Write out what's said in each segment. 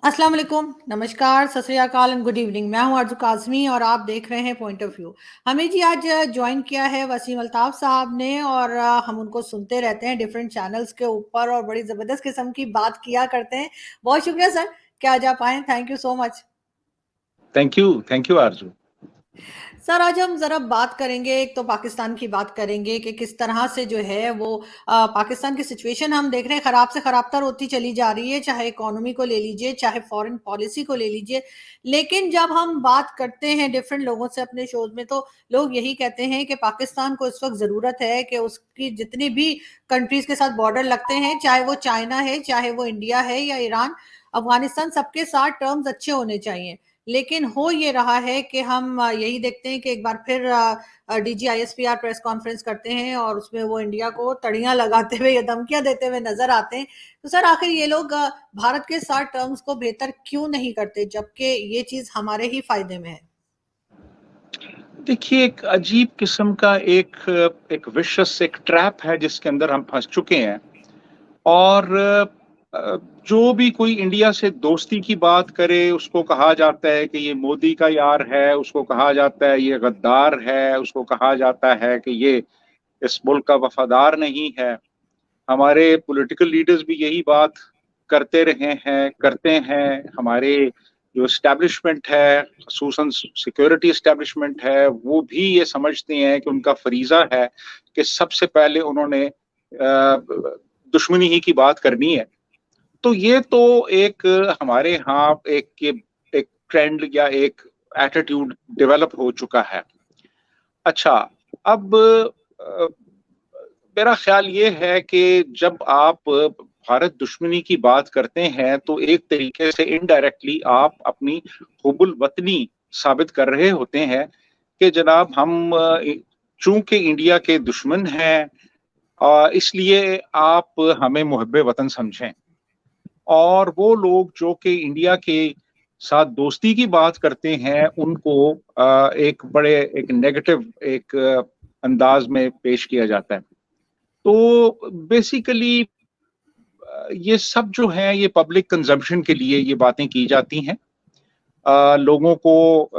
अस्सलाम वालेकुम, नमस्कार, सत श्री अकाल एंड गुड इवनिंग। मैं हूं अर्जु काज़मी और आप देख रहे हैं पॉइंट ऑफ व्यू। हमें जी आज ज्वाइन किया है वसीम अल्ताफ साहब ने और हम उनको सुनते रहते हैं डिफरेंट चैनल्स के ऊपर और बड़ी ज़बरदस्त किस्म की बात किया करते हैं। बहुत शुक्रिया सर कि आज आप आए, thank you so much. Thank you Aarzoo. Sir आज हम जरा बात करेंगे, एक तो पाकिस्तान की बात करेंगे कि किस तरह से जो है वो पाकिस्तान की सिचुएशन हम देख रहे हैं खराब से खराबतर होती चली जा रही है, चाहे इकोनॉमी को ले लीजिए, चाहे फॉरेन पॉलिसी को ले लीजिए। लेकिन जब हम बात करते हैं डिफरेंट लोगों से अपने शोज में, तो लोग यही कहते हैं कि पाकिस्तान को इस वक्त जरूरत है कि उसकी जितनी भी कंट्रीज के साथ बॉर्डर लगते हैं, चाहे वो चाइना है, चाहे वो इंडिया है या ईरान, अफगानिस्तान, सबके साथ टर्म्स अच्छे होने चाहिए। लेकिन हो ये रहा है कि हम यही देखते हैं कि एक बार फिर DGISPR प्रेस कॉन्फ्रेंस करते हैं और उसमें वो इंडिया को तड़ियां लगाते हुए या धमकियां देते हुए नजर आते हैं। तो सर आखिर ये लोग भारत के साथ टर्म्स को बेहतर क्यों नहीं करते, जबकि ये चीज हमारे ही फायदे में है? देखिए, एक अजीब किस्म का एक एक विशस एक ट्रैप है जिसके अंदर हम फंस चुके हैं। और जो भी कोई इंडिया से दोस्ती की बात करे उसको कहा जाता है कि ये मोदी का यार है, उसको कहा जाता है ये गद्दार है, उसको कहा जाता है कि ये इस मुल्क का वफादार नहीं है। हमारे पॉलिटिकल लीडर्स भी यही बात करते रहे हैं, करते हैं। हमारे जो इस्टेब्लिशमेंट है, खसूसन सिक्योरिटी इस्टेब्लिशमेंट है, वो भी ये समझते हैं कि उनका फरीजा है कि सबसे पहले उन्होंने दुश्मनी ही की बात करनी है। तो ये तो एक हमारे यहाँ एक ट्रेंड या एक एटीट्यूड डेवलप हो चुका है। अच्छा, अब मेरा ख्याल ये है कि जब आप भारत दुश्मनी की बात करते हैं तो एक तरीके से इनडायरेक्टली आप अपनी हुबुल वतनी साबित कर रहे होते हैं कि जनाब हम चूंकि इंडिया के दुश्मन हैं, इसलिए आप हमें मुहब्बे वतन समझें। और वो लोग जो कि इंडिया के साथ दोस्ती की बात करते हैं उनको एक बड़े एक नेगेटिव एक अंदाज में पेश किया जाता है। तो बेसिकली ये सब जो है ये पब्लिक कंजम्पशन के लिए ये बातें की जाती हैं, लोगों को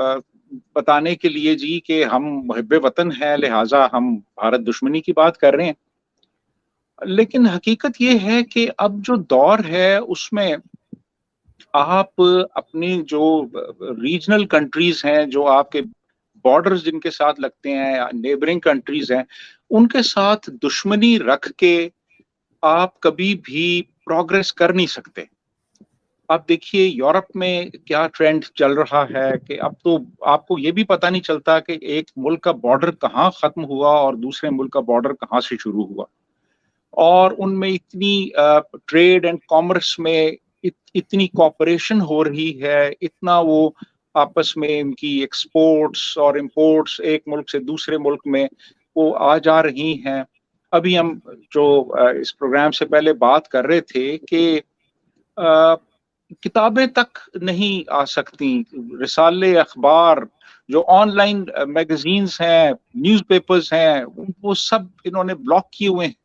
बताने के लिए जी कि हम मुहिब्बे वतन हैं, लिहाजा हम भारत दुश्मनी की बात कर रहे हैं। लेकिन हकीकत ये है कि अब जो दौर है उसमें आप अपनी जो रीजनल कंट्रीज हैं, जो आपके बॉर्डर्स जिनके साथ लगते हैं, नेबरिंग कंट्रीज हैं, उनके साथ दुश्मनी रख के आप कभी भी प्रोग्रेस कर नहीं सकते। अब देखिए यूरोप में क्या ट्रेंड चल रहा है कि अब तो आपको ये भी पता नहीं चलता कि एक मुल्क का बॉर्डर कहाँ खत्म हुआ और दूसरे मुल्क का बॉर्डर कहाँ से शुरू हुआ। और उनमें इतनी ट्रेड एंड कॉमर्स में इतनी कॉपरेशन हो रही है, इतना वो आपस में इनकी एक्सपोर्ट्स और इंपोर्ट्स एक मुल्क से दूसरे मुल्क में वो आ जा रही हैं। अभी हम जो इस प्रोग्राम से पहले बात कर रहे थे कि किताबें तक नहीं आ सकती, रिसाले अखबार, जो ऑनलाइन मैगजीन्स हैं, न्यूज़पेपर्स हैं, वो सब इन्होंने ब्लॉक किए हुए हैं।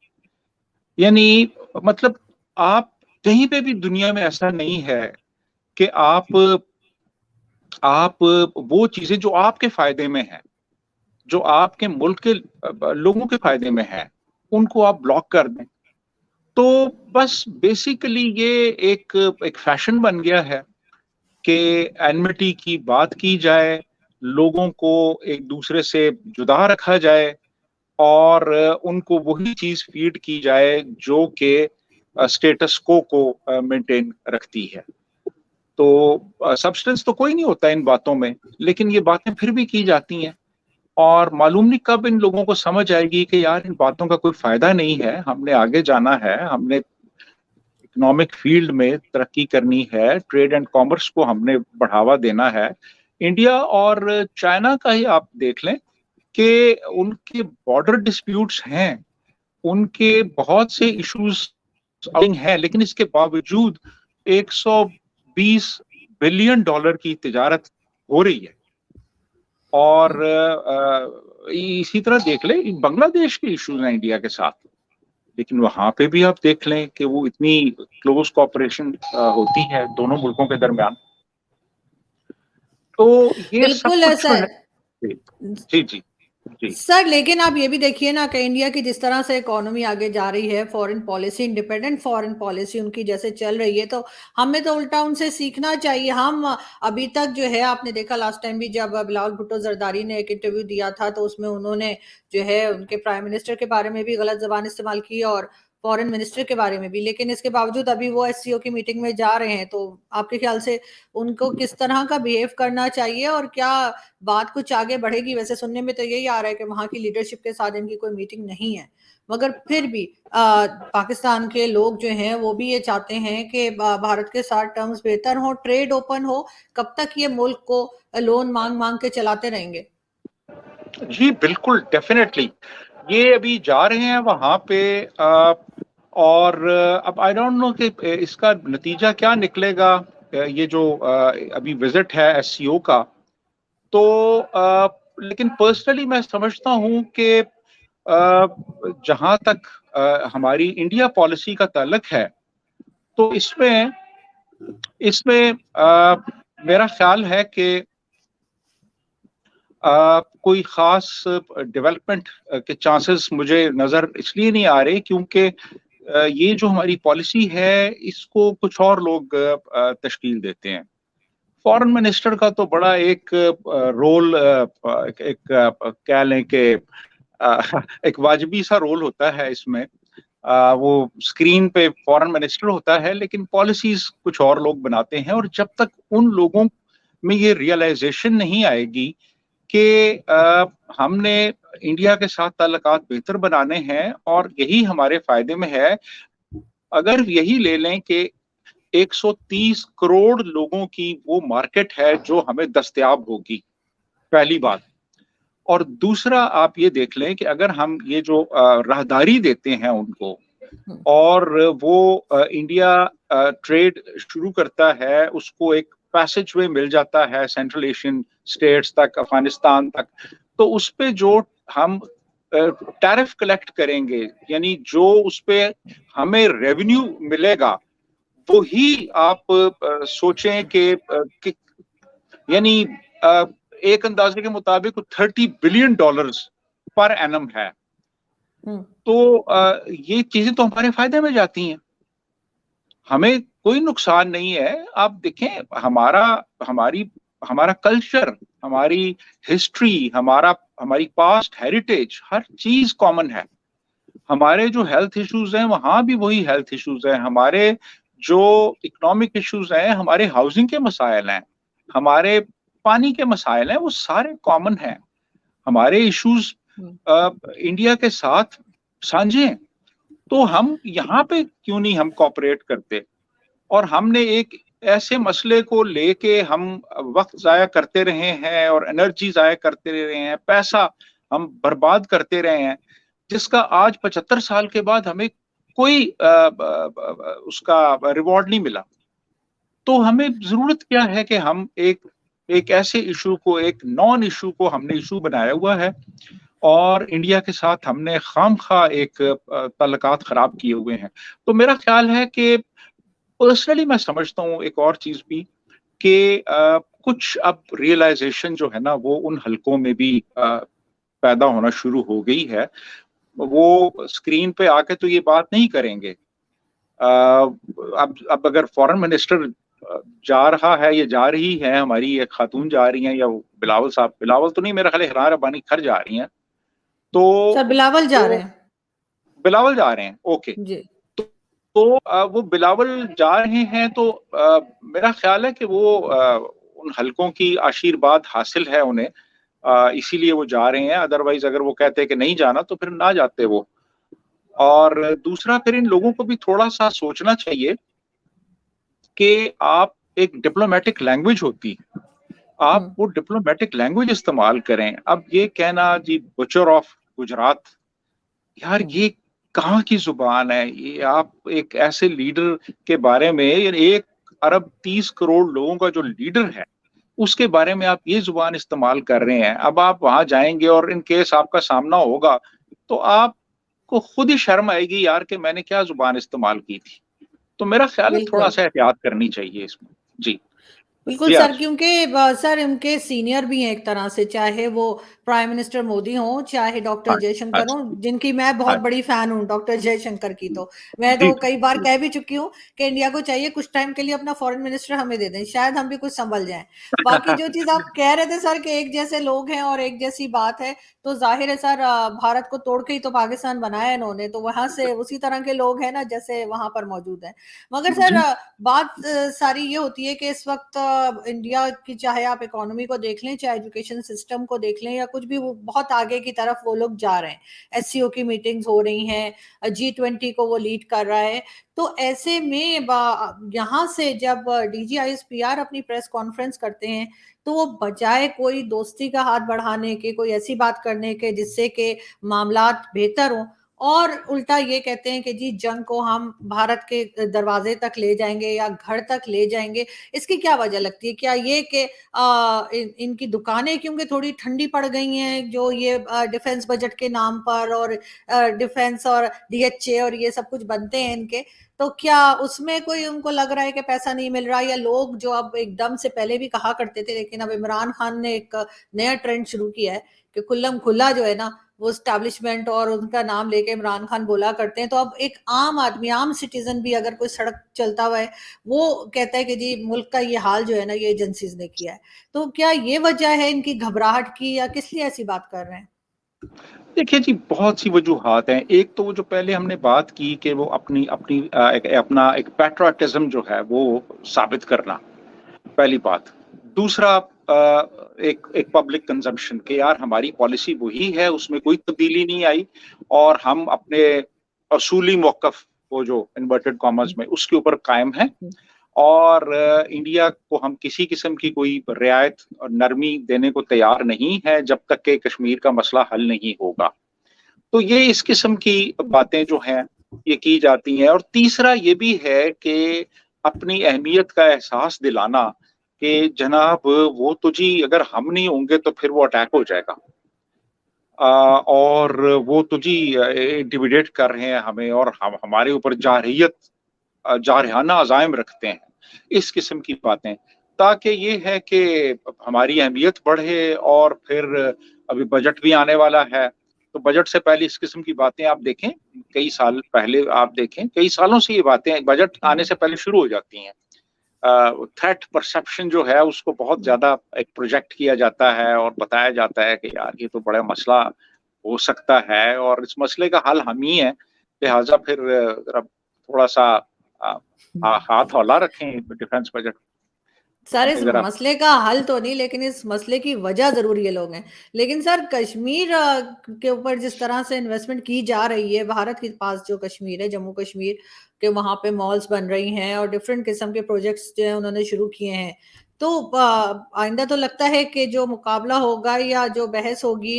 यानी मतलब आप कहीं पे भी दुनिया में ऐसा नहीं है कि आप वो चीजें जो आपके फायदे में है, जो आपके मुल्क के लोगों के फायदे में है, उनको आप ब्लॉक कर दें। तो बस बेसिकली ये एक एक फैशन बन गया है कि एनमिटी की बात की जाए, लोगों को एक दूसरे से जुदा रखा जाए और उनको वही चीज फीड की जाए जो कि स्टेटस को मेंटेन रखती है। तो सब्सटेंस तो कोई नहीं होता इन बातों में, लेकिन ये बातें फिर भी की जाती हैं। और मालूम नहीं कब इन लोगों को समझ आएगी कि यार इन बातों का कोई फायदा नहीं है, हमने आगे जाना है, हमने इकोनॉमिक फील्ड में तरक्की करनी है, ट्रेड एंड कॉमर्स को हमने बढ़ावा देना है। इंडिया और चाइना का ही आप देख लें कि उनके बॉर्डर डिस्प्यूट्स हैं, उनके बहुत से इश्यूज हैं, लेकिन इसके बावजूद 120 बिलियन डॉलर की तिजारत हो रही है। और इसी तरह देख ले बांग्लादेश के इश्यूज हैं इंडिया के साथ। लेकिन वहां पे भी आप देख लें कि वो इतनी क्लोज कोऑपरेशन होती है दोनों मुल्कों के दरमियान। तो ये सब बिल्कुल कुछ जो है। सर। जी जी जी जी। सर लेकिन आप ये भी देखिए ना कि इंडिया की जिस तरह से इकोनॉमी आगे जा रही है, foreign policy, independent foreign policy उनकी जैसे चल रही है, तो हमें तो उल्टा उनसे सीखना चाहिए। हम अभी तक जो है, आपने देखा लास्ट टाइम भी जब बिलावल भुट्टो जरदारी ने एक इंटरव्यू दिया था, तो उसमें उन्होंने जो है उनके प्राइम मिनिस्टर के बारे में भी गलत जबान इस्तेमाल की और फॉरेन मिनिस्टर के बारे में भी। लेकिन इसके बावजूद अभी वो एससीओ की मीटिंग में जा रहे हैं, तो आपके ख्याल से उनको किस तरह का बिहेव करना चाहिए और क्या बात कुछ आगे बढ़ेगी? वैसे सुनने में तो यही आ रहा है कि वहां की लीडरशिप के साथ इनकी कोई मीटिंग नहीं है, मगर फिर भी पाकिस्तान के लोग जो हैं वो भी ये चाहते हैं कि भारत के साथ टर्म्स बेहतर हो, ट्रेड ओपन हो। कब तक ये मुल्क को लोन मांग मांग के चलाते रहेंगे? जी बिल्कुल, डेफिनेटली ये अभी जा रहे हैं वहां पे। और अब आई डोंट नो कि इसका नतीजा क्या निकलेगा। ये जो अभी विजिट है एससीओ का, तो लेकिन पर्सनली मैं समझता हूं कि जहां तक हमारी इंडिया पॉलिसी का ताल्लुक है, तो इसमें इसमें मेरा ख्याल है कि कोई खास डेवलपमेंट के चांसेस मुझे नजर इसलिए नहीं आ रहे क्योंकि ये जो हमारी पॉलिसी है इसको कुछ और लोग तश्कील देते हैं। फॉरेन मिनिस्टर का तो बड़ा एक रोल, कह लें कि एक वाजिबी सा रोल होता है इसमें। वो स्क्रीन पे फॉरेन मिनिस्टर होता है लेकिन पॉलिसीज कुछ और लोग बनाते हैं, और जब तक उन लोगों में ये रियलाइजेशन नहीं आएगी कि हमने इंडिया के साथ ताल्लुकात बेहतर बनाने हैं और यही हमारे फायदे में है। अगर यही ले लें कि 130 करोड़ लोगों की वो मार्केट है जो हमें दस्तयाब होगी, पहली बात। और दूसरा आप ये देख लें कि अगर हम ये जो राहदारी देते हैं उनको, हम्म, और वो इंडिया ट्रेड शुरू करता है, उसको एक पैसेज वे मिल जाता है सेंट्रल एशियन स्टेट्स तक, अफगानिस्तान तक, तो उस पे जो हम टैरिफ कलेक्ट करेंगे, यानी जो उस पे हमें रेवेन्यू मिलेगा, वो ही आप सोचें कि यानी अ, एक अंदाजे के मुताबिक $30 बिलियन पर एनम है। हम्म, तो ये चीजें तो हमारे फायदे में जाती हैं, हमें कोई नुकसान नहीं है। आप देखें हमारा हमारी हमारा कल्चर, हमारी हिस्ट्री, हमारी पास्ट हेरिटेज, हर चीज कॉमन है। हमारे जो हेल्थ इश्यूज हैं वहां भी वही हेल्थ इश्यूज हैं, हमारे जो इकोनॉमिक इश्यूज हैं, हमारे हाउसिंग के मसाइल हैं, हमारे पानी के मसाइल हैं, वो सारे कॉमन हैं। हमारे इश्यूज हम्म, इंडिया के साथ साझे हैं। तो हम यहाँ पे क्यों नहीं हम कॉपरेट करते? और हमने एक ऐसे मसले को लेके हम वक्त जाया करते रहे हैं और एनर्जी जाया करते रहे हैं, पैसा हम बर्बाद करते रहे हैं, जिसका आज 75 साल के बाद हमें कोई उसका रिवॉर्ड नहीं मिला। तो हमें जरूरत क्या है कि हम एक एक ऐसे इशू को, एक नॉन इशू को हमने इशू बनाया हुआ है, और इंडिया के साथ हमने खामखा एक ताल्लुकात खराब किए हुए हैं। तो मेरा ख्याल है कि पर्सनली मैं समझता हूँ एक और चीज भी कि कुछ अब रियलाइजेशन जो है ना वो उन हलकों में भी पैदा होना शुरू हो गई है। वो स्क्रीन पे आके तो ये बात नहीं करेंगे। अब अगर फॉरेन मिनिस्टर जा रहा है या जा रही है, हमारी एक खातून जा रही हैं, या बिलावल साहब, बिलावल तो नहीं, मेरा ख्याल है हिरान रब्बानी खर जा रही हैं, तो सर बिलावल जा रहे वो हैं। बिलावल जा रहे हैं, ओके। जी। तो वो बिलावल जा रहे हैं, तो मेरा ख्याल है कि वो उन हलकों की आशीर्वाद हासिल है उन्हें, इसीलिए वो जा रहे हैं। अदरवाइज अगर वो कहते कि नहीं जाना तो फिर ना जाते वो। और दूसरा, फिर इन लोगों को भी थोड़ा सा सोचना चाहिए कि आप एक डिप्लोमेटिक लैंग्वेज होती, आप हम्म, वो डिप्लोमेटिक लैंग्वेज इस्तेमाल करें। अब ये कहना जी बचर ऑफ गुजरात, यार हम्म, ये कहाँ की जुबान है? ये आप एक ऐसे लीडर के बारे में, यानी 1 अरब 30 करोड़ लोगों का जो लीडर है उसके बारे में आप ये जुबान इस्तेमाल कर रहे हैं। अब आप वहां जाएंगे और इन केस आपका सामना होगा, तो आप आपको खुद ही शर्म आएगी यार कि मैंने क्या जुबान इस्तेमाल की थी। तो मेरा ख्याल है थोड़ा बिल्कुल। सा एहतियात करनी चाहिए इसमें। जी। बिल्कुल जी सर, आज। क्योंकि सर उनके सीनियर भी हैं एक तरह से, चाहे वो प्राइम मिनिस्टर मोदी हों चाहे डॉक्टर हाँ। जयशंकर हों, अच्छा। जिनकी मैं बहुत हाँ। बड़ी फैन हूं डॉक्टर जयशंकर की। तो मैं जी तो जी कई बार जी। कह भी चुकी हूँ कि इंडिया को चाहिए कुछ टाइम के लिए अपना फॉरेन मिनिस्टर हमें दे दें, शायद हम भी कुछ संभल जाएं। बाकी जो चीज आप कह रहे थे सर कि एक जैसे लोग हैं और एक जैसी बात है, तो जाहिर है सर, भारत को तोड़ के ही तो पाकिस्तान बनाया इन्होंने, तो वहां से उसी तरह के लोग हैं ना जैसे वहां पर मौजूद है। मगर सर, जी बात सारी ये होती है कि इस वक्त इंडिया की, चाहे आप इकोनॉमी को देख लें चाहे एजुकेशन सिस्टम को देख लें या कुछ भी, वो बहुत आगे की तरफ वो लोग जा रहे हैं। एससीओ की मीटिंग्स हो रही हैं, G20 को वो लीड कर रहा है। तो ऐसे में यहाँ से जब DGISPR अपनी प्रेस कॉन्फ्रेंस करते हैं, तो वो बजाय कोई दोस्ती का हाथ बढ़ाने के, कोई ऐसी बात करने के जिससे कि मामलात बेहतर हो, और उल्टा ये कहते हैं कि जी जंग को हम भारत के दरवाजे तक ले जाएंगे या घर तक ले जाएंगे। इसकी क्या वजह लगती है? क्या ये कि इनकी दुकानें क्योंकि थोड़ी ठंडी पड़ गई हैं, जो ये डिफेंस बजट के नाम पर, और डिफेंस और DHA और ये सब कुछ बनते हैं इनके, तो क्या उसमें कोई उनको लग रहा है कि पैसा नहीं मिल रहा? या लोग जो अब एकदम से पहले भी कहा करते थे, लेकिन अब इमरान खान ने एक नया ट्रेंड शुरू किया है कि खुल्लम खुल्ला जो है ना, वो स्टैब्लिशमेंट और उनका नाम लेके इमरान खान बोला करते हैं। तो अब एक आम आदमी, आम सिटीजन भी अगर कोई सड़क चलता हुआ है, वो कहता है कि जी मुल्क का ये हाल जो है ना, ये एजेंसीज ने किया है। तो क्या ये वजह है इनकी घबराहट की, या किस लिए ऐसी बात कर रहे हैं? देखिए जी, बहुत सी वजूहात हैं। एक तो वो जो पहले हमने बात की कि वो अपनी अपनी अपना एक पैट्रियटिज्म जो है वो साबित करना, पहली बात। दूसरा, एक एक पब्लिक कंजम्पशन के यार हमारी पॉलिसी वही है, उसमें कोई तब्दीली नहीं आई और हम अपने असूली मौकफ, वो जो इन्वर्टेड कॉमर्स में, उसके ऊपर कायम है। और इंडिया को हम किसी किस्म की कोई रियायत और नरमी देने को तैयार नहीं है जब तक कि कश्मीर का मसला हल नहीं होगा। तो ये इस किस्म की बातें जो हैं ये की जाती हैं। और तीसरा ये भी है कि अपनी अहमियत का एहसास दिलाना कि जनाब वो तो जी अगर हम नहीं होंगे तो फिर वो अटैक हो जाएगा। और वो तो जी इंटिमिडेट कर रहे हैं हमें और हम हमारे ऊपर जारहियत जारहाना अज़ाइम रखते हैं, इस किस्म की बातें, ताकि ये है कि हमारी अहमियत बढ़े। और फिर अभी बजट भी आने वाला है, तो बजट से पहले इस किस्म की बातें आप देखें, कई साल पहले आप देखें, कई सालों से ये बातें बजट आने से पहले शुरू हो जाती हैं। थ्रेट परसेप्शन जो है उसको बहुत ज़्यादा एक प्रोजेक्ट किया जाता है और बताया जाता है कि यार ये तो बड़ा मसला हो सकता है और इस मसले का हल हम ही हैं, लिहाजा फिर ज़रा थोड़ा-सा अ, हाथ हौला रखें डिफेंस बजट सर, इस में ज़रा। मसले का हल तो नहीं, लेकिन इस मसले की वजह जरूर ये लोग हैं। लेकिन सर, कश्मीर के ऊपर जिस तरह से इन्वेस्टमेंट की जा रही है, भारत के पास जो कश्मीर है, जम्मू कश्मीर के, वहां पे मॉल्स बन रही हैं और डिफरेंट किस्म के प्रोजेक्ट्स जो है उन्होंने शुरू किए हैं। तो आइंदा तो लगता है कि जो मुकाबला होगा या जो बहस होगी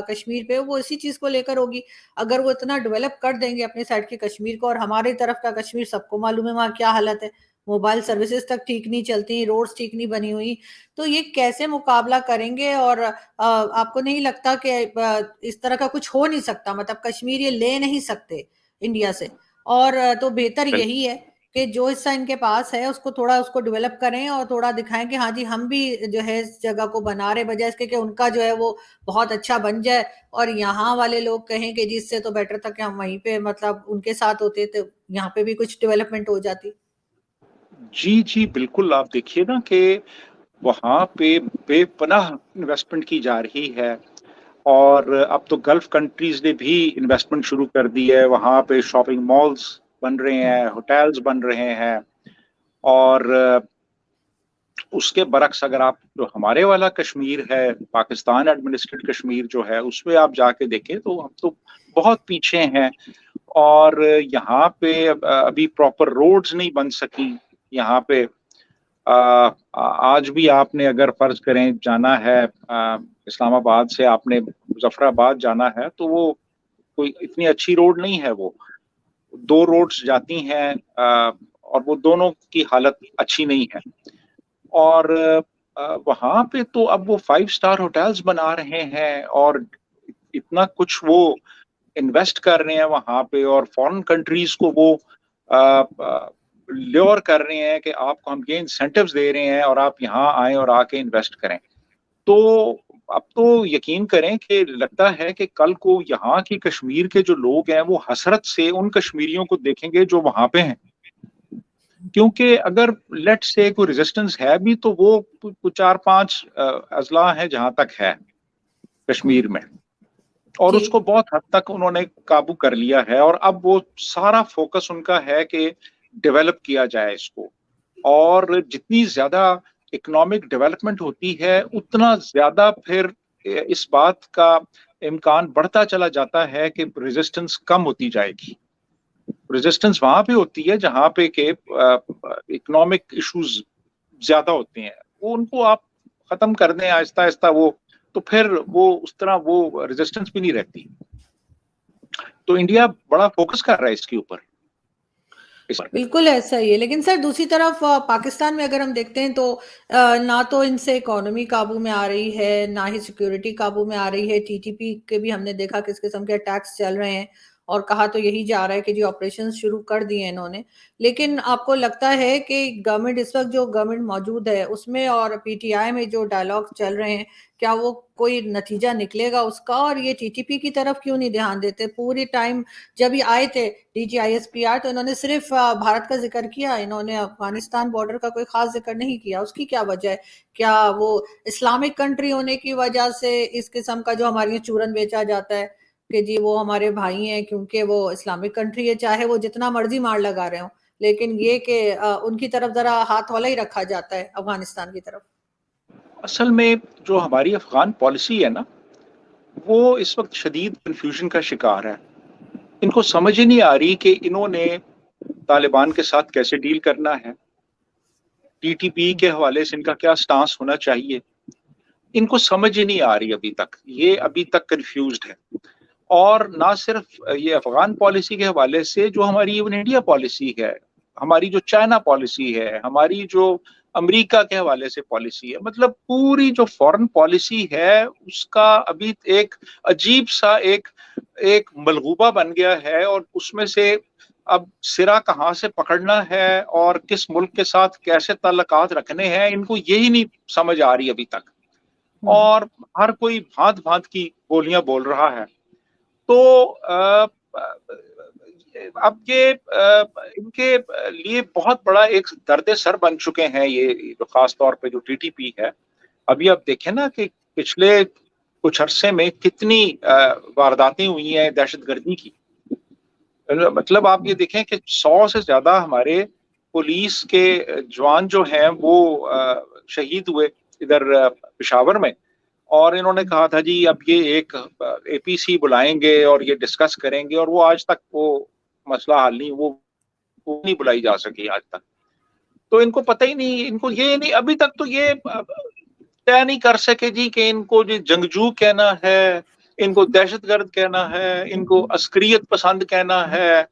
कश्मीर पे, वो इसी चीज को लेकर होगी। अगर वो इतना डेवलप कर देंगे अपने साइड के कश्मीर को, और हमारी तरफ का कश्मीर सबको मालूम है वहाँ क्या हालत है, मोबाइल सर्विसेज तक ठीक नहीं चलती, रोड्स ठीक नहीं बनी हुई, तो ये कैसे मुकाबला करेंगे? और आपको नहीं लगता कि इस तरह का कुछ हो नहीं सकता? मतलब कश्मीर ये ले नहीं सकते इंडिया से, और तो बेहतर यही है कि जो हिस्सा इनके पास है उसको थोड़ा, उसको डेवलप करें और थोड़ा दिखाएं कि हाँ जी हम भी जो है इस जगह को बना रहे, बजाय इसके कि उनका जो है वो बहुत अच्छा बन जाए और यहाँ वाले लोग कहें कि जिससे तो बेटर था कि हम वहीं पे, मतलब उनके साथ होते तो यहाँ पे भी कुछ डेवलपमेंट हो जाती। जी, जी, बिल्कुल। आप देखिए ना कि वहाँ पे बेपनाह इन्वेस्टमेंट की जा रही है और अब तो गल्फ कंट्रीज़ ने भी इन्वेस्टमेंट शुरू कर दी है। वहाँ पे शॉपिंग मॉल्स बन रहे हैं, होटल्स बन रहे हैं। और उसके बरक्स अगर आप जो हमारे वाला कश्मीर है, पाकिस्तान एडमिनिस्ट्रेटेड कश्मीर जो है, उसमें आप जाके देखें तो हम तो बहुत पीछे हैं। और यहाँ पे अभी प्रॉपर रोड्स नहीं बन सकी। यहाँ पे आज भी आपने अगर फर्ज करें जाना है इस्लामाबाद से, आपने मुजफ्फराबाद जाना है, तो वो कोई इतनी अच्छी रोड नहीं है। वो 2 रोड्स जाती हैं और वो दोनों की हालत अच्छी नहीं है। और वहाँ पे तो अब वो 5 स्टार होटल्स बना रहे हैं और इतना कुछ वो इन्वेस्ट कर रहे हैं वहां पे और फॉरेन कंट्रीज को वो ल्योर कर रहे हैं कि आपको हम ये इंसेंटिव्स दे रहे हैं और आप यहाँ आए और आके इन्वेस्ट करें। तो अब तो यकीन करें कि लगता है कि कल को यहाँ की कश्मीर के जो लोग हैं वो हसरत से उन कश्मीरियों को देखेंगे जो वहां पे हैं, क्योंकि अगर लेट से कोई रेजिस्टेंस है भी तो वो कुछ 4-5 अजला है जहां तक है कश्मीर में, और जी। उसको बहुत हद तक उन्होंने काबू कर लिया है। और अब वो सारा फोकस उनका है कि डेवलप किया जाए इसको, और जितनी ज्यादा इकोनॉमिक डेवलपमेंट होती है उतना ज्यादा फिर इस बात का इम्कान बढ़ता चला जाता है कि रेजिस्टेंस कम होती जाएगी। रेजिस्टेंस वहां पे होती है जहां पे के इकोनॉमिक इश्यूज ज्यादा होते हैं, वो उनको आप खत्म कर दें आहिस्ता आहिस्ता, वो तो फिर वो उस तरह वो रेजिस्टेंस भी नहीं रहती। तो इंडिया बड़ा फोकस कर रहा है इसके ऊपर, इस पर। बिल्कुल ऐसा ही है, लेकिन सर दूसरी तरफ पाकिस्तान में अगर हम देखते हैं तो ना तो इनसे इकोनॉमी काबू में आ रही है, ना ही सिक्योरिटी काबू में आ रही है। टीटीपी के भी हमने देखा किस किस्म के अटैक्स चल रहे हैं, और कहा तो यही जा रहा है कि जी ऑपरेशन शुरू कर दिए हैं इन्होंने। लेकिन आपको लगता है कि गवर्नमेंट इस वक्त जो गवर्नमेंट मौजूद है उसमें और पीटीआई में जो डायलॉग चल रहे हैं, क्या वो कोई नतीजा निकलेगा उसका? और ये टीटीपी की तरफ क्यों नहीं ध्यान देते? पूरी टाइम जब ये आए थे डीजीआईएसपीआर तो इन्होंने सिर्फ भारत का जिक्र किया, इन्होंने अफगानिस्तान बॉर्डर का कोई खास जिक्र नहीं किया। उसकी क्या वजह है? क्या वो इस्लामिक कंट्री होने की वजह से इस किस्म का जो हमारे यहाँ चूरन बेचा जाता है कि जी वो हमारे भाई हैं क्योंकि वो इस्लामिक कंट्री है, चाहे वो जितना मर्जी मार लगा रहे हो, लेकिन ये कि उनकी तरफ जरा हाथ वाला ही रखा जाता है अफगानिस्तान की तरफ। असल में जो हमारी अफगान पॉलिसी है ना, वो इस वक्त शदीद कंफ्यूजन का शिकार है। इनको समझ ही नहीं आ रही कि इन्होंने तालिबान के साथ कैसे डील करना है, टीटीपी के हवाले से इनका क्या स्टांस होना चाहिए, इनको समझ ही नहीं आ रही अभी तक। ये अभी तक कंफ्यूज्ड है। और ना सिर्फ ये अफगान पॉलिसी के हवाले से, जो हमारी इवन इंडिया पॉलिसी है, हमारी जो चाइना पॉलिसी है, हमारी जो अमेरिका के हवाले से पॉलिसी है, मतलब पूरी जो फॉरेन पॉलिसी है उसका अभी एक अजीब सा एक एक मलगूबा बन गया है। और उसमें से अब सिरा कहाँ से पकड़ना है और किस मुल्क के साथ कैसे ताल्लुकात रखने हैं, इनको यही नहीं समझ आ रही अभी तक। और हर कोई भांत भांत की बोलियां बोल रहा है। तो अब ये इनके लिए बहुत बड़ा एक दर्द सर बन चुके हैं ये, जो खास तौर पे जो टीटीपी है। अभी आप देखें ना कि पिछले कुछ अरसे में कितनी वारदातें हुई हैं दहशतगर्दी की। मतलब आप ये देखें कि 100 से ज्यादा हमारे पुलिस के जवान जो हैं वो शहीद हुए इधर पेशावर में। और इन्होंने कहा था जी अब ये एक एपीसी बुलाएंगे और ये डिस्कस करेंगे, और वो आज तक वो मसला हल नहीं, वो नहीं बुलाई जा सकी आज तक। तो इनको पता ही नहीं, इनको ये नहीं अभी तक तो ये तय नहीं कर सके जी कि इनको जो जंगजू कहना है, इनको दहशतगर्द कहना है, इनको अस्करियत पसंद कहना है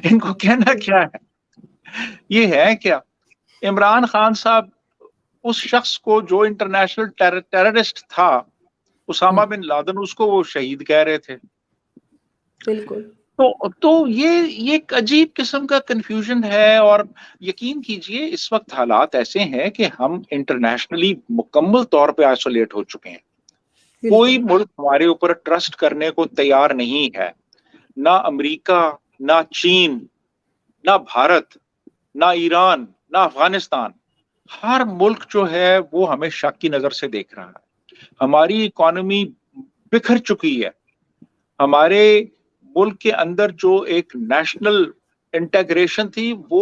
इनको कहना क्या है, ये है क्या? इमरान खान साहब उस शख्स को जो इंटरनेशनल टेररिस्ट था, उसामा बिन लादेन, उसको वो शहीद कह रहे थे। बिल्कुल। तो ये एक अजीब किस्म का कंफ्यूजन है। और यकीन कीजिए इस वक्त हालात ऐसे हैं कि हम इंटरनेशनली मुकम्मल तौर पे आइसोलेट हो चुके हैं। कोई बिल्कुल। मुल्क हमारे ऊपर ट्रस्ट करने को तैयार नहीं है, ना अमेरिका, ना चीन, ना भारत, ना ईरान, ना अफगानिस्तान। हर मुल्क जो है वो हमें शक की नजर से देख रहा है। हमारी इकोनॉमी बिखर चुकी है। हमारे मुल्क के अंदर जो एक नेशनल इंटेग्रेशन थी वो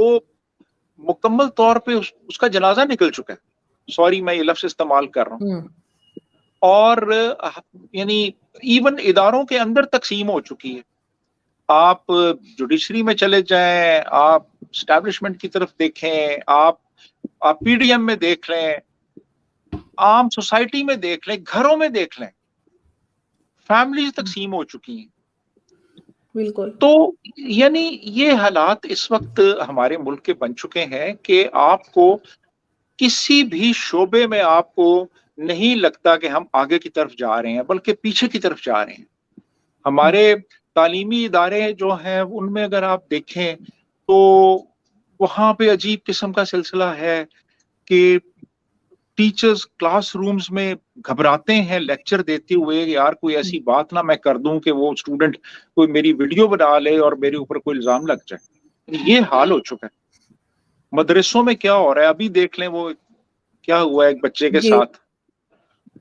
मुकम्मल तौर पे उसका जनाजा निकल चुका है। सॉरी मैं ये लफ्ज इस्तेमाल कर रहा हूँ। हम्म। और यानी इवन इदारों के अंदर तकसीम हो चुकी है। आप जुडिशरी में चले जाएं, आप स्टैब्लिशमेंट की तरफ देखें, आप पीडीएम में देख लें, आम सोसाइटी में देख लें, घरों में देख लें, फैमिलीज तकसीम हो चुकी हैं। बिल्कुल। तो यानी ये हालात इस वक्त हमारे मुल्क के बन चुके हैं कि आपको किसी भी शोबे में आपको नहीं लगता कि हम आगे की तरफ जा रहे हैं, बल्कि पीछे की तरफ जा रहे हैं। हमारे तालीमी इदारे जो हैं उनमें अगर आप देखें तो वहां पे अजीब किस्म का सिलसिला है कि टीचर्स क्लासरूम्स में घबराते हैं लेक्चर देते हुए, यार कोई ऐसी बात ना मैं कर दूं कि वो स्टूडेंट कोई मेरी वीडियो बना ले और मेरे ऊपर कोई इल्जाम लग जाए। ये हाल हो चुका है। मदरसों में क्या हो रहा है अभी देख लें, वो क्या हुआ है एक बच्चे के जी, साथ।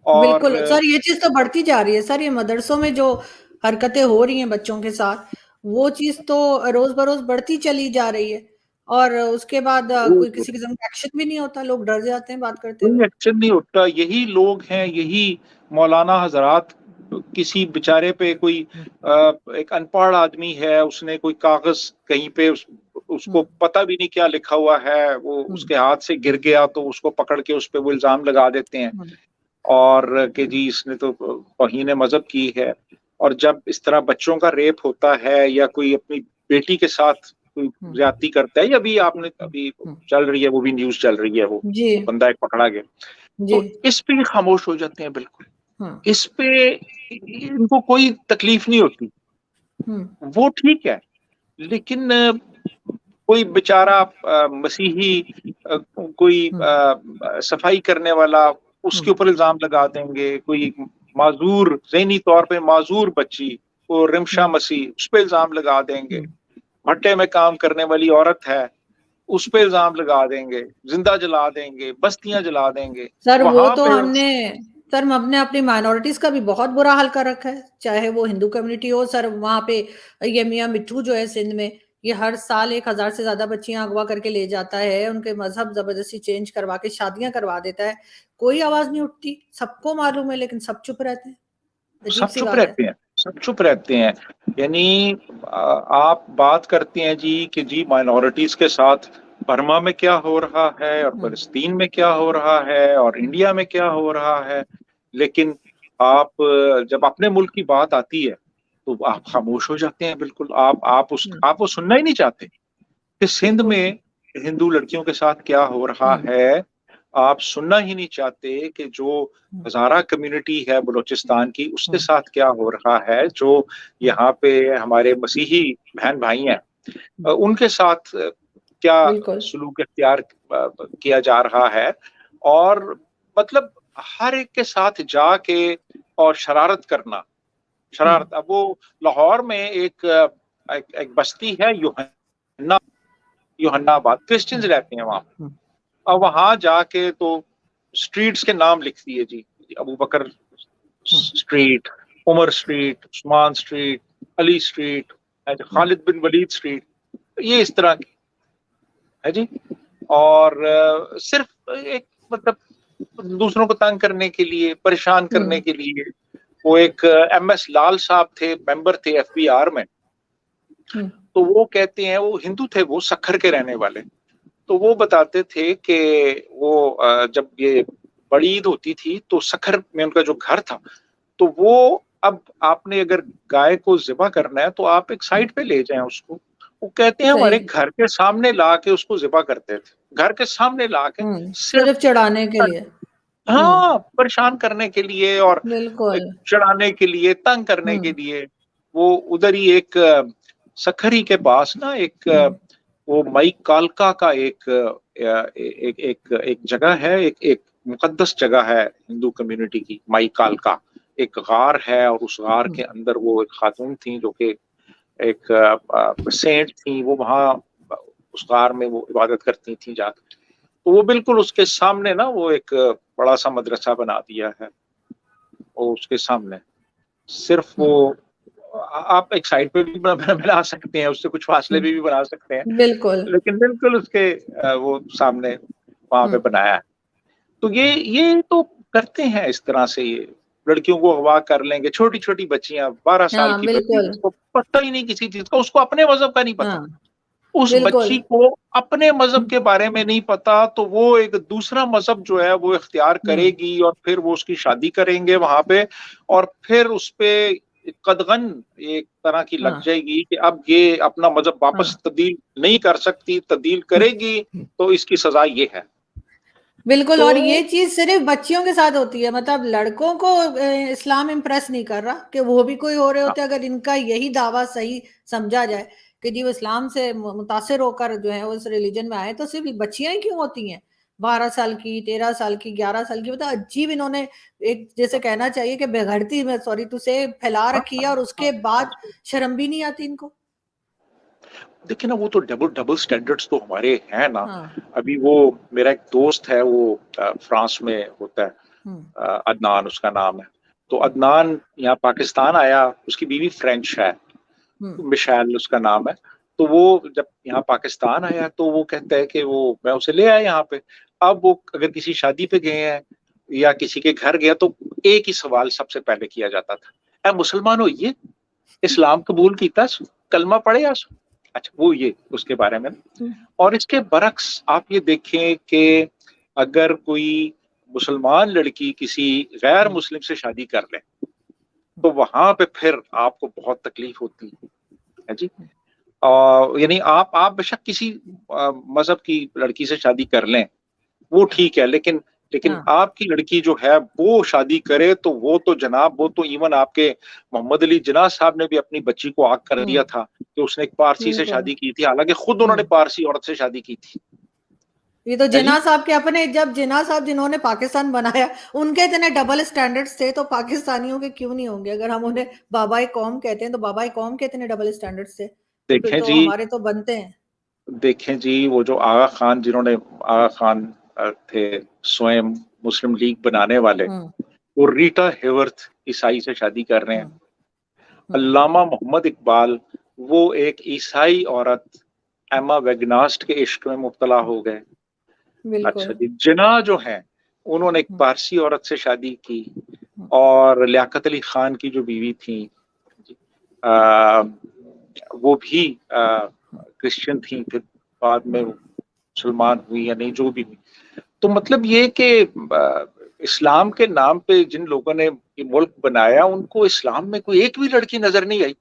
और बिल्कुल सर, ये चीज तो बढ़ती जा रही है सर। ये मदरसों में जो हरकतें हो रही हैं बच्चों के साथ, वो चीज तो रोज बरोज बढ़ती चली जा रही है। और उसके बाद कोई किसी किस्म का एक्शन भी नहीं होता, लोग डर जाते हैं बात करते हुए। कोई एक्शन नहीं होता। यही लोग हैं, यही मौलाना हजरात, किसी बेचारे पे कोई एक अनपढ़ आदमी है, उसने कोई कागज कहीं पे उसको हम्म, पता भी नहीं क्या लिखा हुआ है, वो हम्म, उसके हाथ से गिर गया तो उसको पकड़ के उस पे वो इल्जाम लगा देते हैं हम्म, और कि जी इसने तो तौहीन मजहब की है। और जब इस तरह बच्चों का रेप होता है या कोई अपनी बेटी के साथ कोई हम्म, ज्यादती करता है, या अभी आपने अभी हम्म, चल रही है, वो भी न्यूज चल रही है, वो जी, बंदा एक पकड़ा गया, जी, तो इस पे ये खामोश हो जाते हैं बिल्कुल। हाँ, इस पे इनको कोई तकलीफ नहीं होती। हम्म, वो ठीक है, लेकिन कोई बेचारा मसीही कोई हम्म, सफाई करने वाला, उसके हम्म, ऊपर इल्जाम लगा देंगे। कोई माजूर, ज़हनी तौर पे माजूर बच्ची, वो रिमशा हम्म, मसीह, उस पे इल्जाम लगा देंगे। हम्म। भट्टे में काम करने वाली औरत है, उस पे इल्जाम लगा देंगे, जिंदा जला देंगे, बस्तियां जला देंगे। सर वो वहां तो पे हमने सर हमने अपनी माइनॉरिटीज का भी बहुत बुरा हाल कर रखा है, चाहे वो हिंदू कम्युनिटी हो सर। वहां पे ये मियां मिट्ठू जो है सिंध में, ये हर साल 1,000 से ज्यादा बच्चियां अगवा करके ले जाता है, उनके मजहब जबरदस्ती चेंज करवा के शादियां करवा देता है। कोई आवाज नहीं उठती, सबको मालूम है, लेकिन सब चुप रहते हैं। अजीब सब सी चुप बात है। रहते हैं, सब चुप रहते हैं। यानी आप बात करते हैं जी कि जी माइनॉरिटीज के साथ बर्मा में क्या हो रहा है और हम्म, फिलिस्तीन में क्या हो रहा है और इंडिया में क्या हो रहा है, लेकिन आप जब अपने मुल्क की बात आती है तो आप खामोश हो जाते हैं बिल्कुल। हम्म, आप वो सुनना ही नहीं चाहते कि सिंध बिल्कुल। में हिंदू लड़कियों के साथ क्या हो रहा हम्म, है। आप सुनना ही नहीं चाहते कि जो हम्म, हजारा कम्युनिटी है बलूचिस्तान की, उसके हम्म, साथ क्या हो रहा है। जो हम्म, यहाँ पे हमारे मसीही बहन भाई हैं, हम्म, उनके साथ क्या बिल्कुल। सलूक इख्तियार किया जा रहा है। और मतलब हर एक के साथ जाके और शरारत करना, हम्म, शरारत। अब वो लाहौर में एक बस्ती है यूहन्ना, यूहन्नाबाद, क्रिश्चियंस हम्म, रहते हैं वहां। हम्म, अब वहां जाके तो स्ट्रीट्स के नाम लिख दिए जी, Abu Bakr hmm, street, Umar street, Usman street, Ali street, hmm, Khalid bin Walid street, ये इस तरह की है जी। और सिर्फ एक मतलब दूसरों को तंग करने के लिए, परेशान करने हम्म, के लिए। वो एक एमएस लाल साहब थे, मेंबर थे एफबीआर में। हम्म, तो वो कहते हैं, वो हिंदू थे, वो सक्खर के रहने वाले। तो वो बताते थे कि वो जब ये बड़ी ईद होती थी तो सखर में उनका जो घर था, तो वो, अब आपने अगर गाय को ज़िबा करना है तो आप एक साइड पे ले जाएं उसको। वो कहते हैं हमारे सही। घर के सामने ला के उसको ज़िबा करते थे, घर के सामने ला के, सिर्फ सिर्फ चढ़ाने के लिए। हम्म, हाँ परेशान करने के लिए और बिल्कुल। चढ़ाने के लिए, तंग करने के हम्म, लिए। वो उधर ही एक सखरी के पास ना एक हम्म, वो मई कालका का एक जगह है, एक मुकद्दस जगह है हिंदू कम्युनिटी की, माई कालका। एक गार है और उस गार हम्म, के अंदर वो एक खातून थी जो कि एक सेंट थी। वो वहां उस गार में वो इबादत करती थी जाकर। तो वो बिल्कुल उसके सामने ना वो एक बड़ा सा मदरसा बना दिया है, वो उसके सामने। सिर्फ वो हम्म, आप एक साइड पे भी बना सकते हैं, उससे कुछ फासले भी बना सकते हैं, बिल्कुल। लेकिन बिल्कुल उसके वो सामने वहां पे हम्म, बनाया है। तो ये तो करते हैं इस तरह से। ये लड़कियों को अगवा कर लेंगे, छोटी छोटी बच्चियां, 12 साल हाँ, की बच्ची, बिल्कुल। जिसको पता ही नहीं किसी चीज का, उसको अपने मजहब का नहीं पता। हाँ, उस बिल्कुल। बच्ची को अपने मजहब हम्म, के बारे में नहीं पता, तो वो एक दूसरा मजहब जो है वो इख्तियार हम्म, करेगी और फिर वो उसकी शादी करेंगे वहां पे। और फिर उस पे कदगन एक तरह की लग हाँ, जाएगी कि अब ये अपना मजहब वापस हाँ, तब्दील नहीं कर सकती, तब्दील करेगी तो इसकी सजा ये है। बिल्कुल। और ये तो चीज सिर्फ बच्चियों के साथ होती है, मतलब लड़कों को इस्लाम इम्प्रेस नहीं कर रहा कि वो भी कोई हो रहे हाँ, होते। अगर इनका यही दावा सही समझा जाए कि जी वो इस्लाम से मुतासिर होकर जो है उस रिलीजन में आए, तो सिर्फ बच्चियां ही क्यों होती हैं? 12 साल की, 13 साल की, 11 साल की, मतलब अजीब इन्होंने एक जैसे कहना चाहिए कि बेघरती में, सॉरी टू से, फैला हाँ, रखी है, हाँ, और हाँ, उसके बाद हाँ। शर्म भी नहीं आती इनको। देखिए ना, वो तो डबल डबल स्टैंडर्ड्स तो हमारे हैं ना। हाँ। अभी वो मेरा एक दोस्त है, वो फ्रांस में होता है। हम्म। अदनान उसका नाम है। तो हम्म। अदनान यहाँ पाकिस्तान आया, उसकी बीवी फ्रेंच है, हम्म। मिशेल उसका नाम है। तो वो जब यहाँ पाकिस्तान आया तो वो कहता है कि वो मैं उसे ले आया यहाँ पे। अब वो अगर किसी शादी पे गए हैं या किसी के घर गया तो एक ही सवाल सबसे पहले किया जाता था, ए मुसलमान हो ये, इस्लाम कबूल कीता, कलमा पढ़े आज। अच्छा, वो ये उसके बारे में। हम्म। और इसके बरक्स आप ये देखें कि अगर कोई मुसलमान लड़की किसी गैर हम्म। मुस्लिम से शादी कर ले तो वहां पे फिर आपको बहुत तकलीफ होती है जी। यानी आप बेशक किसी मजहब की लड़की से शादी कर लें, वो ठीक है, लेकिन लेकिन हाँ। आपकी लड़की जो है वो शादी करे तो वो तो जनाब, वो तो इवन आपके मोहम्मद अली जिन्ना साहब ने भी अपनी बच्ची को आग कर दिया हम्म। था कि उसने एक पारसी से बिल्कुल। शादी की थी, हालांकि खुद उन्होंने हम्म। पारसी औरत से शादी की थी। ये तो है जी। जिन्ना साहब के अपने, जब जिन्ना साहब जिन्होंने पाकिस्तान बनाया, उनके इतने डबल स्टैंडर्ड्स थे, तो पाकिस्तानियों के क्यों नहीं होंगे? अगर हम उन्हें बाबाए कौम कहते हैं, तो बाबाए कौम के इतने डबल स्टैंडर्ड्स थे, तो फिर देखें तो जी, हमारे तो बनते हैं। देखें जी, वो जो आगा खान, जिन्होंने आगा खान थे स्वयं मुस्लिम लीग बनाने वाले, हम्म। वो रीटा हेवर्थ ईसाई से शादी कर रहे हैं। हम्म। हम्म। अल्लामा मोहम्मद इकबाल, वो एक ईसाई औरत एमा वेगनास्ट के इश्क में मुब्तला हो गए। अच्छा बिल्कुल। जी, जिना जो है उन्होंने एक हम्म। पारसी औरत से शादी की। हम्म। और लियाकत अली खान की जो बीवी थी, आ, वो भी क्रिश्चियन थी, फिर बाद में वो मुसलमान हुई या नहीं, जो भी हुई। तो मतलब ये कि इस्लाम के नाम पे जिन लोगों ने ये मुल्क बनाया, उनको इस्लाम में कोई एक भी लड़की नजर नहीं आई।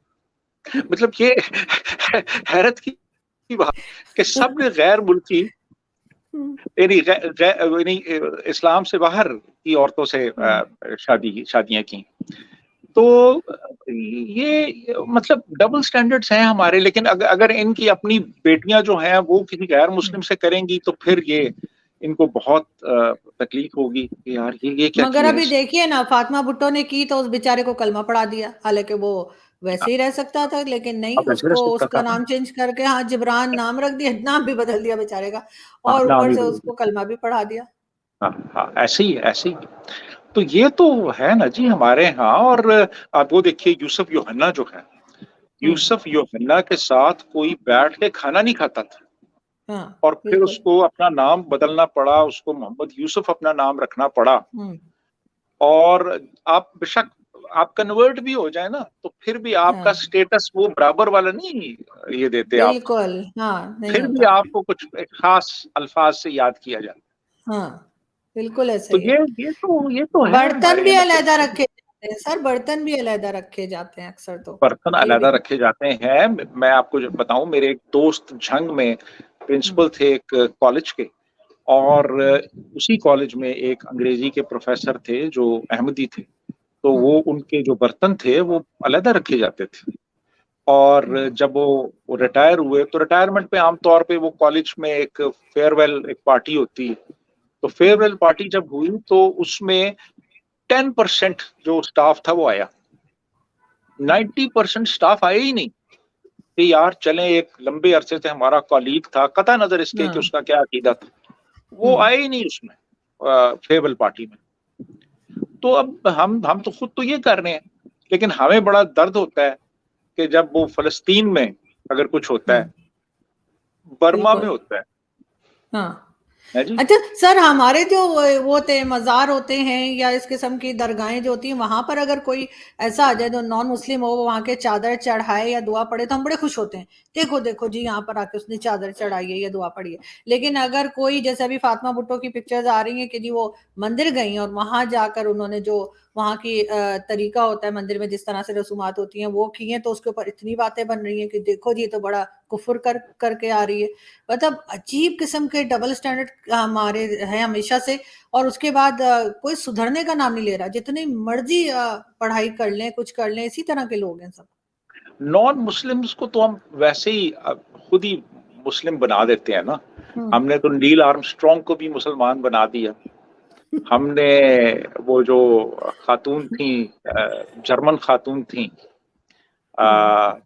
मतलब ये हैरत की बात कि सब ने गैर मुल्की, हम्म। यानी यानी इस्लाम से बाहर की औरतों से हम्म। शादियां की। तो ये मतलब डबल स्टैंडर्ड्स हैं हमारे। लेकिन अगर इनकी अपनी बेटियां जो हैं वो किसी गैर मुस्लिम हम्म। से करेंगी तो फिर ये इनको बहुत तकलीफ होगी कि यार ये क्या मगर किया है अभी इसने। देखिए ना, फातिमा भुट्टो ने की तो उस बेचारे को कलमा पढ़ा दिया, हालांकि वो वैसे ही रह सकता था, लेकिन नहीं, अब ऐसे रह उसको सकता था उसका ना। नाम चेंज करके, हाँ, जिब्रान नाम रख दिया, नाम भी बदल दिया बेचारे का, हाँ, और नाम ऊपर ही से बदल उसको दिया। कलमा भी पढ़ा दिया। हाँ, हाँ, ऐसे ही ऐसे ही। तो ये तो है ना जी हमारे यहाँ। और आप वो देखिए, यूसुफ योहन्ना जो है, हम्म। यूसुफ योहन्ना के साथ कोई बैठ के खाना नहीं खाता था। हाँ। और फिर बिल्कुल। उसको अपना नाम बदलना पड़ा, उसको मोहम्मद यूसुफ अपना नाम रखना पड़ा। हम्म। और आप बेशक आप कन्वर्ट भी हो जाए ना, तो फिर भी आपका हाँ। स्टेटस वो बराबर वाला नहीं ये देते आपको। बिल्कुल। हाँ, नहीं फिर भी होता। आपको कुछ एक खास अल्फाज से याद किया जाता। हाँ, बिल्कुल ऐसा तो ही है। ये तो है बर्तन हमारे भी यहाँ मतलब। अलहदा रखे जाते हैं सर, बर्तन भी अलहदा रखे जाते हैं अक्सर, तो बर्तन ये अलहदा भी। रखे जाते हैं। मैं आपको जो बताऊं, मेरे एक दोस्त झंग में हम्म। प्रिंसिपल थे एक कॉलेज के। और हम्म। उसी कॉलेज में एक अंग्रेजी के प्रोफेसर थे जो अहमदी थे। तो हम्म। वो उनके जो बर्तन थे वो अलहदा रखे जाते थे। और हम्म। जब वो रिटायर हुए तो रिटायरमेंट पे आमतौर पे वो कॉलेज में एक फेयरवेल, एक पार्टी होती है। तो हम्म। फेयरवेल पार्टी जब हुई तो उसमें 10% जो स्टाफ था वो आया, 90% स्टाफ आया ही नहीं। कि यार चलें, एक लंबे अरसे से हमारा कॉलीग था, कता नजर इसके कि हाँ। उसका क्या अकीदा था, वो हम्म। आए ही नहीं उसमें फेयरवेल पार्टी में। तो अब हम तो खुद तो ये कर रहे हैं, लेकिन हमें बड़ा दर्द होता है कि जब वो फलस्तीन में अगर कुछ होता है, हम्म। बर्मा में बिल्कुल। होता हाँ। है जी। अच्छा सर, हमारे जो वो होते मजार होते हैं, या इस किस्म की दरगाहें जो होती हैं, वहां पर अगर कोई ऐसा आ जाए जो नॉन मुस्लिम हो, वो वहां के चादर चढ़ाए या दुआ पढ़े, तो हम बड़े खुश होते हैं देखो देखो जी, यहाँ पर आके उसने चादर चढ़ाई है या दुआ पड़ी है। लेकिन अगर कोई, जैसे अभी फातिमा भुट्टो की पिक्चर्स आ रही हैं कि जी वो मंदिर गई और वहां जाकर उन्होंने जो वहां की तरीका होता है मंदिर में जिस तरह से रसूमात होती हैं वो की हैं, तो उसके ऊपर इतनी बातें बन रही हैं कि देखो जी ये तो बड़ा कुफर करके आ रही है। मतलब अजीब किस्म के डबल स्टैंडर्ड हमारे हैं हमेशा से। और उसके बाद कोई सुधरने का नाम नहीं ले रहा, जितनी मर्जी पढ़ाई कर लें, कुछ कर लें, इसी तरह के लोग हैं सब। नॉन मुस्लिम्स को तो हम वैसे ही खुद ही मुस्लिम बना देते हैं ना। हम्म। हमने तो नील आर्मस्ट्रॉन्ग को भी मुसलमान बना दिया। हमने वो जो खातून थी, जर्मन खातून थी, हम्म।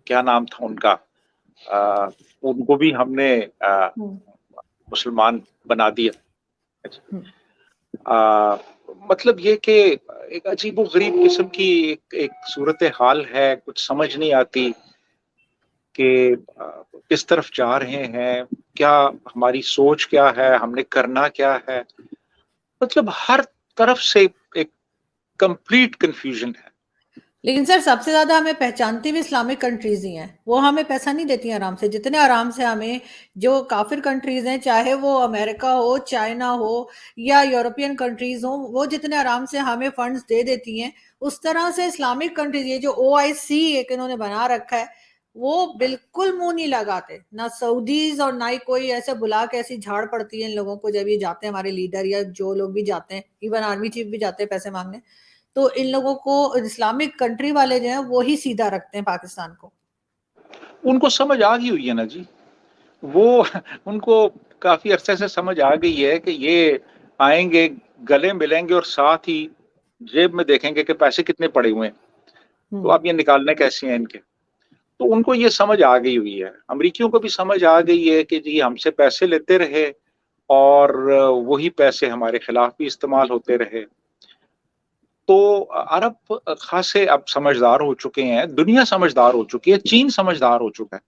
क्या नाम था उनका, उनको भी हमने हम्म। मुसलमान बना दिया। हम्म। आ, मतलब ये कि एक अजीबो गरीब किस्म की एक सूरत हाल है, कुछ समझ नहीं आती कि किस तरफ जा रहे हैं, क्या हमारी सोच क्या है, हमने करना क्या है। मतलब हर तरफ से एक कंप्लीट कंफ्यूजन है। लेकिन सर सबसे ज्यादा हमें पहचानती भी इस्लामिक कंट्रीज ही हैं। वो हमें पैसा नहीं देती आराम से, जितने आराम से हमें जो काफिर कंट्रीज हैं, चाहे वो अमेरिका हो, चाइना हो, या यूरोपियन कंट्रीज हो, वो जितने आराम से हमें फंड्स दे देती हैं, उस तरह से इस्लामिक कंट्रीज, ये जो OIC एक इन्होंने बना रखा है, वो बिल्कुल मुंह नहीं लगाते। ना सऊदीज और ना ही कोई ऐसे बुला के ऐसी झाड़ पड़ती है इन लोगों को जब ये जाते हैं, हमारे लीडर या जो लोग भी जाते हैं, इवन आर्मी चीफ भी जाते हैं पैसे मांगने। तो इन लोगों को इस्लामिक कंट्री वाले जो हैं वो ही सीधा रखते हैं पाकिस्तान को। उनको समझ आ गई हुई है ना जी। वो उनको काफी अरसे से समझ आ गई है कि ये आएंगे, गले मिलेंगे और साथ ही जेब में देखेंगे कि पैसे कितने पड़े हुए हैं, तो हम्म। अब ये निकालने कैसे हैं इनके। तो उनको ये समझ आ गई हुई है, अमरीकियों को भी समझ आ गई है कि जी हमसे पैसे लेते रहे और वही पैसे हमारे खिलाफ भी इस्तेमाल होते रहे। तो अरब खासे अब समझदार हो चुके हैं, दुनिया समझदार हो चुकी है, चीन समझदार हो चुका है।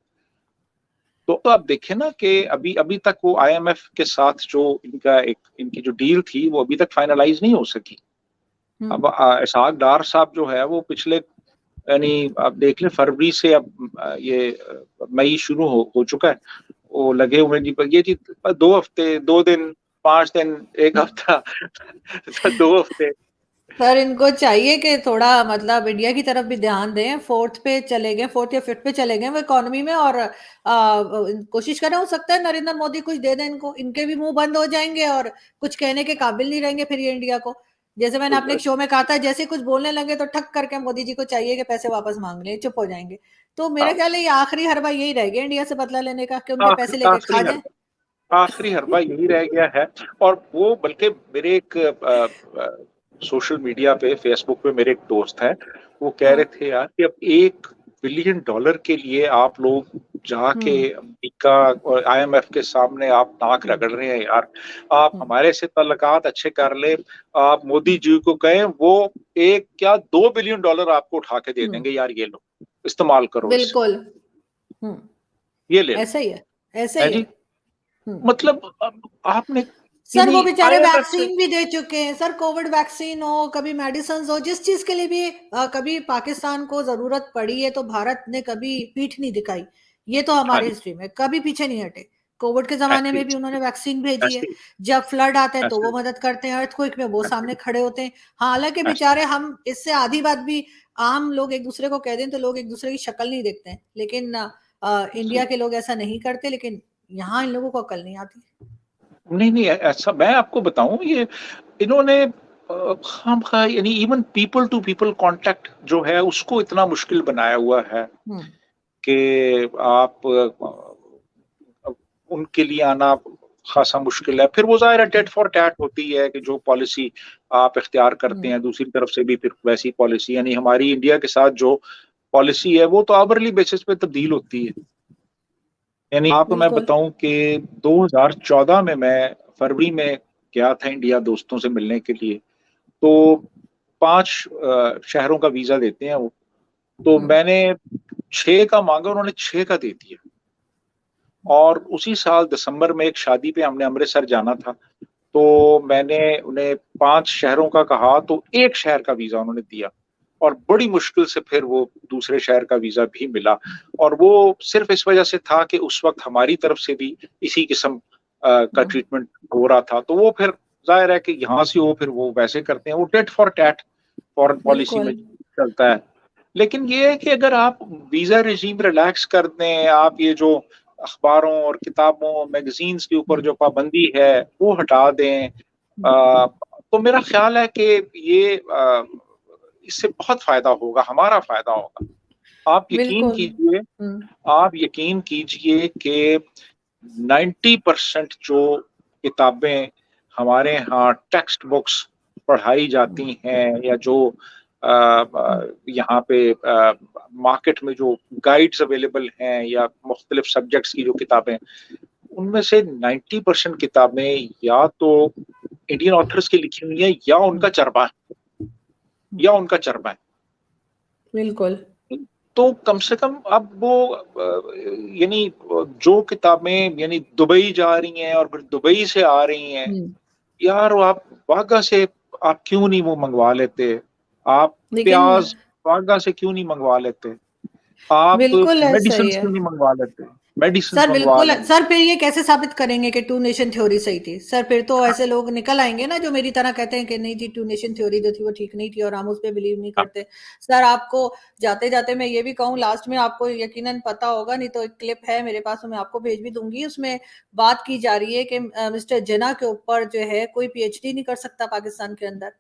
तो आप देखें ना कि अभी अभी तक वो IMF के साथ जो इनकी जो डील थी वो अभी तक फाइनलाइज नहीं हो सकी। हम्म। अब इसहाक डार साहब जो है वो पिछले, यानी आप देख लें फरवरी से अब ये मई शुरू हो चुका है, वो लगे हुए जी पर ये जी 2 हफ्ते 2 दिन 5 दिन 1 हफ्ता 2 हफ्ते। सर इनको चाहिए कि थोड़ा मतलब इंडिया की तरफ भी ध्यान दें। फोर्थ पे चले गए, फोर्थ या फिफ्थ पे चले गए वो इकोनॉमी में, और कोशिश करें, हो सकता है नरेंद्र मोदी कुछ दे दें इनको, इनके भी मुंह बंद हो जाएंगे और कुछ कहने के काबिल नहीं रहेंगे फिर ये इंडिया को। जैसे मैंने अपने एक शो में कहा था, जैसे कुछ बोलने लगे तो ठक करके मोदी जी को चाहिए कि पैसे वापस मांग लें, चुप हो जाएंगे। तो मेरा हाँ, ख्याल है ये आखिरी हरबा यही रह गया इंडिया से बदला लेने का, कि उनके पैसे लेके खा आखिरी जाए। आखिरी हरबा यही रह गया है। और वो बल्कि मेरे एक सोशल मीडिया पे, फेसबुक पे मेरे एक दोस्त है, वो कह रहे हाँ। थे यार कि अब $1 बिलियन के लिए आप लोग जाके हम्म। अमेरिका और IMF के सामने आप नाक हम्म। रगड़ रहे हैं यार। आप हम्म। हमारे से तल्लकात अच्छे कर ले, आप मोदी जी को कहें, वो एक क्या $2 बिलियन आपको उठा के दे हम्म। देंगे, यार ये लो, इस्तेमाल करो इसे, बिल्कुल। हम्म। ये ले लो। ऐसा ही है, ऐसा है ही है। जी। हम्म। मतलब आपने, सर यानी वो बेचारे IMF से, वैक्सीन भी दे चुके हैं सर, कोविड वैक्सीन हो, कभी मेडिसिन हो, जिस चीज के लिए भी कभी पाकिस्तान को जरूरत पड़ी है तो भारत ने कभी पीठ नहीं दिखाई। ये तो हाँ हमारी जी, हिस्ट्री में कभी पीछे नहीं हटे। कोविड के जमाने ऐसे में ही भी उन्होंने वैक्सीन भेजी है। ऐसे ही जब फ्लड आता है तो ऐसे वो ही मदद करते हैं, अर्थक्वेक में वो ऐसे सामने ही खड़े होते हैं। हालांकि ऐसे ही। बेचारे, हम इससे आधी बात भी, आम लोग एक दूसरे को कह दें तो लोग एक दूसरे की शक्ल नहीं देखते हैं, लेकिन इंडिया के लोग ऐसा नहीं करते। लेकिन यहाँ इन लोगों को अकल नहीं आती। नहीं नहीं, ऐसा मैं आपको बताऊं, ये इन्होंने खामखा, यानी even people to people contact जो है उसको इतना मुश्किल बनाया हुआ है हम्म। कि आप उनके लिए आना खासा मुश्किल है। फिर वो ज़ाहिर है टेट फॉर टैट होती है कि जो पॉलिसी आप इख्तियार करते हम्म। हैं दूसरी तरफ से भी फिर वैसी पॉलिसी, यानी हमारी इंडिया के साथ जो पॉलिसी है वो तो आवरली बेसिस पे तब्दील होती है। यानी आपको मैं बिल्कुल। बताऊं कि 2014 में मैं फरवरी में गया था इंडिया दोस्तों से मिलने के लिए। तो 5 शहरों का वीजा देते हैं वो, तो हम्म। मैंने 6 का मांगा, उन्होंने 6 का दे दिया। और उसी साल दिसंबर में एक शादी पे हमने अमृतसर जाना था, तो मैंने उन्हें 5 शहरों का कहा तो एक शहर का वीजा उन्होंने दिया। और बड़ी मुश्किल से फिर वो दूसरे शहर का वीजा भी मिला, और वो सिर्फ इस वजह से था कि उस वक्त हमारी तरफ से भी इसी किस्म का हम्म, ट्रीटमेंट हो रहा था। तो वो फिर जाहिर है कि यहाँ से वो फिर वो वैसे करते हैं, वो tit for tat foreign policy में बिल्कुल। चलता है। लेकिन ये है कि अगर आप वीजा रिजीम रिलैक्स कर दें, आप ये जो अखबारों और किताबों मैगजीन्स के ऊपर हम्म, जो पाबंदी है वो हटा दें, हम्म, तो मेरा ख्याल है कि ये इससे बहुत फायदा होगा, हमारा फायदा होगा। आप यकीन बिल्कुल। कीजिए, हम्म, आप यकीन कीजिए कि 90% जो किताबें हमारे यहाँ टेक्स्ट बुक्स पढ़ाई हम्म, जाती हैं, या जो हम्म, यहाँ पे मार्केट में जो गाइड्स अवेलेबल हैं, या मुख्तलिफ सब्जेक्ट्स की जो किताबें, उनमें से 90% किताबें या तो इंडियन ऑथर्स की लिखी हुई है, हम्म, हम्म, या उनका चरबा है। बिल्कुल। तो कम से कम अब वो यानी जो किताबें यानी दुबई जा रही हैं और फिर दुबई से आ रही हैं, हम्म, यार वो आप वाघा से आप क्यों नहीं वो मंगवा लेते? आप लेकिन प्याज वाघा से क्यों नहीं मंगवा लेते? आप बिल्कुल ऐसा मेडिसिन ही है। क्यों नहीं मंगवा लेते? मेडिसिन सर मंगवा बिल्कुल लें। सर, फिर ये कैसे साबित करेंगे कि टू नेशन थ्योरी सही थी? सर फिर तो ऐसे लोग निकल आएंगे ना जो मेरी तरह कहते हैं कि नहीं जी, टू नेशन थ्योरी जो थी वो ठीक नहीं थी और हम उस पर बिलीव नहीं करते। सर आपको जाते जाते मैं ये भी कहूँ, लास्ट में आपको यकीनन पता होगा, नहीं तो एक क्लिप है मेरे पास, मैं आपको भेज भी दूंगी। उसमें बात की जा रही है कि मिस्टर जिन्ना के ऊपर जो है कोई पीएचडी नहीं कर सकता पाकिस्तान के अंदर,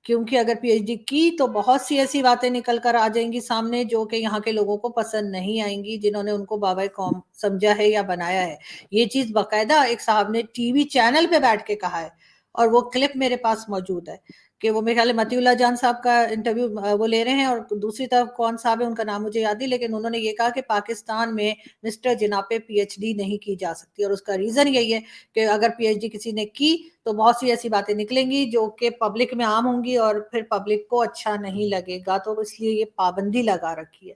क्योंकि अगर पीएचडी की तो बहुत सी ऐसी बातें निकल कर आ जाएंगी सामने जो कि यहाँ के लोगों को पसंद नहीं आएंगी, जिन्होंने उनको बाबा कौम समझा है या बनाया है। ये चीज बकायदा एक साहब ने टीवी चैनल पे बैठ के कहा है, और वो क्लिप मेरे पास मौजूद है कि वो मेरे ख्याल मतीउल्लाह जान साहब का इंटरव्यू वो ले रहे हैं, और दूसरी तरफ कौन साहब है उनका नाम मुझे याद नहीं, लेकिन उन्होंने ये कहा कि पाकिस्तान में मिस्टर जिन्ना पे पीएचडी नहीं की जा सकती, और उसका रीजन यही है कि अगर पीएचडी किसी ने की तो बहुत सी ऐसी बातें निकलेंगी जो कि पब्लिक में आम होंगी और फिर पब्लिक को अच्छा नहीं लगेगा, तो इसलिए ये पाबंदी लगा रखी है।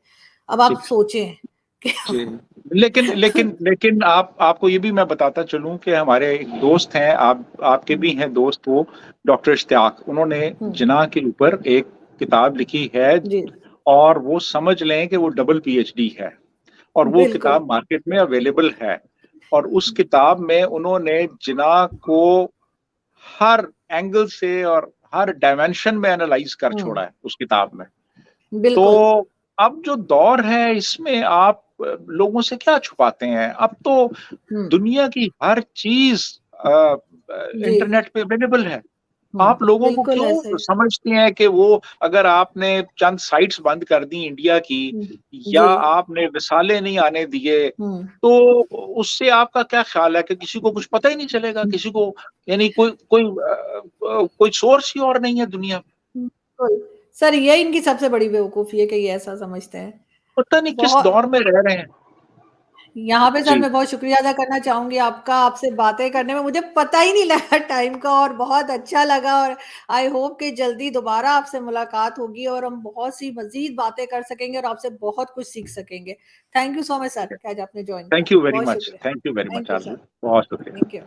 अब आप सोचें कि जी, लेकिन लेकिन लेकिन आपको ये भी मैं बताता चलूं कि हमारे एक दोस्त हैं, आपके भी हैं दोस्त, वो डॉक्टर इश्तियाक, उन्होंने हम्म, जिना के ऊपर एक किताब लिखी है, जी और वो समझ लें कि वो डबल पीएचडी है, और वो बिल्कुल। किताब मार्केट में अवेलेबल है। और उस किताब में उन्होंने जिना को हर एंगल से और हर डायमेंशन में एनालाइज कर हम्म, छोड़ा है उस किताब में। तो बिल्कुल। अब जो दौर है इसमें आप लोगों से क्या छुपाते हैं? अब तो हम्म, दुनिया की हर चीज जी। इंटरनेट पे अवेलेबल है। आप लोगों को बिल्कुल ऐसा क्यों ही। समझते हैं कि वो, अगर आपने चंद साइट्स बंद कर दी इंडिया की, या जी। आपने रिसाले नहीं आने दिए, हम्म, तो उससे आपका क्या ख्याल है कि किसी को कुछ पता ही नहीं चलेगा? किसी को यानी कोई कोई कोई सोर्स ही और नहीं है दुनिया में। बिल्कुल। सर ये इनकी सबसे बड़ी बेवकूफी है कि ये ऐसा समझते हैं। पता नहीं किस बहुत। दौर में रह रहे हैं। यहाँ पे सर जी, मैं बहुत शुक्रिया अदा करना चाहूंगी आपका, आपसे बातें करने में मुझे पता ही नहीं लगा टाइम का, और बहुत अच्छा लगा, और आई होप कि जल्दी दोबारा आपसे मुलाकात होगी और हम बहुत सी मजीद बातें कर सकेंगे और आपसे बहुत कुछ सीख सकेंगे। Thank you so much sir कि आज आपने ज्वाइन किया। थैंक यू वेरी बहुत मच, शुक्रिया। Thank you very thank much you sir. आरजू, बहुत शुक्रिया। Thank you.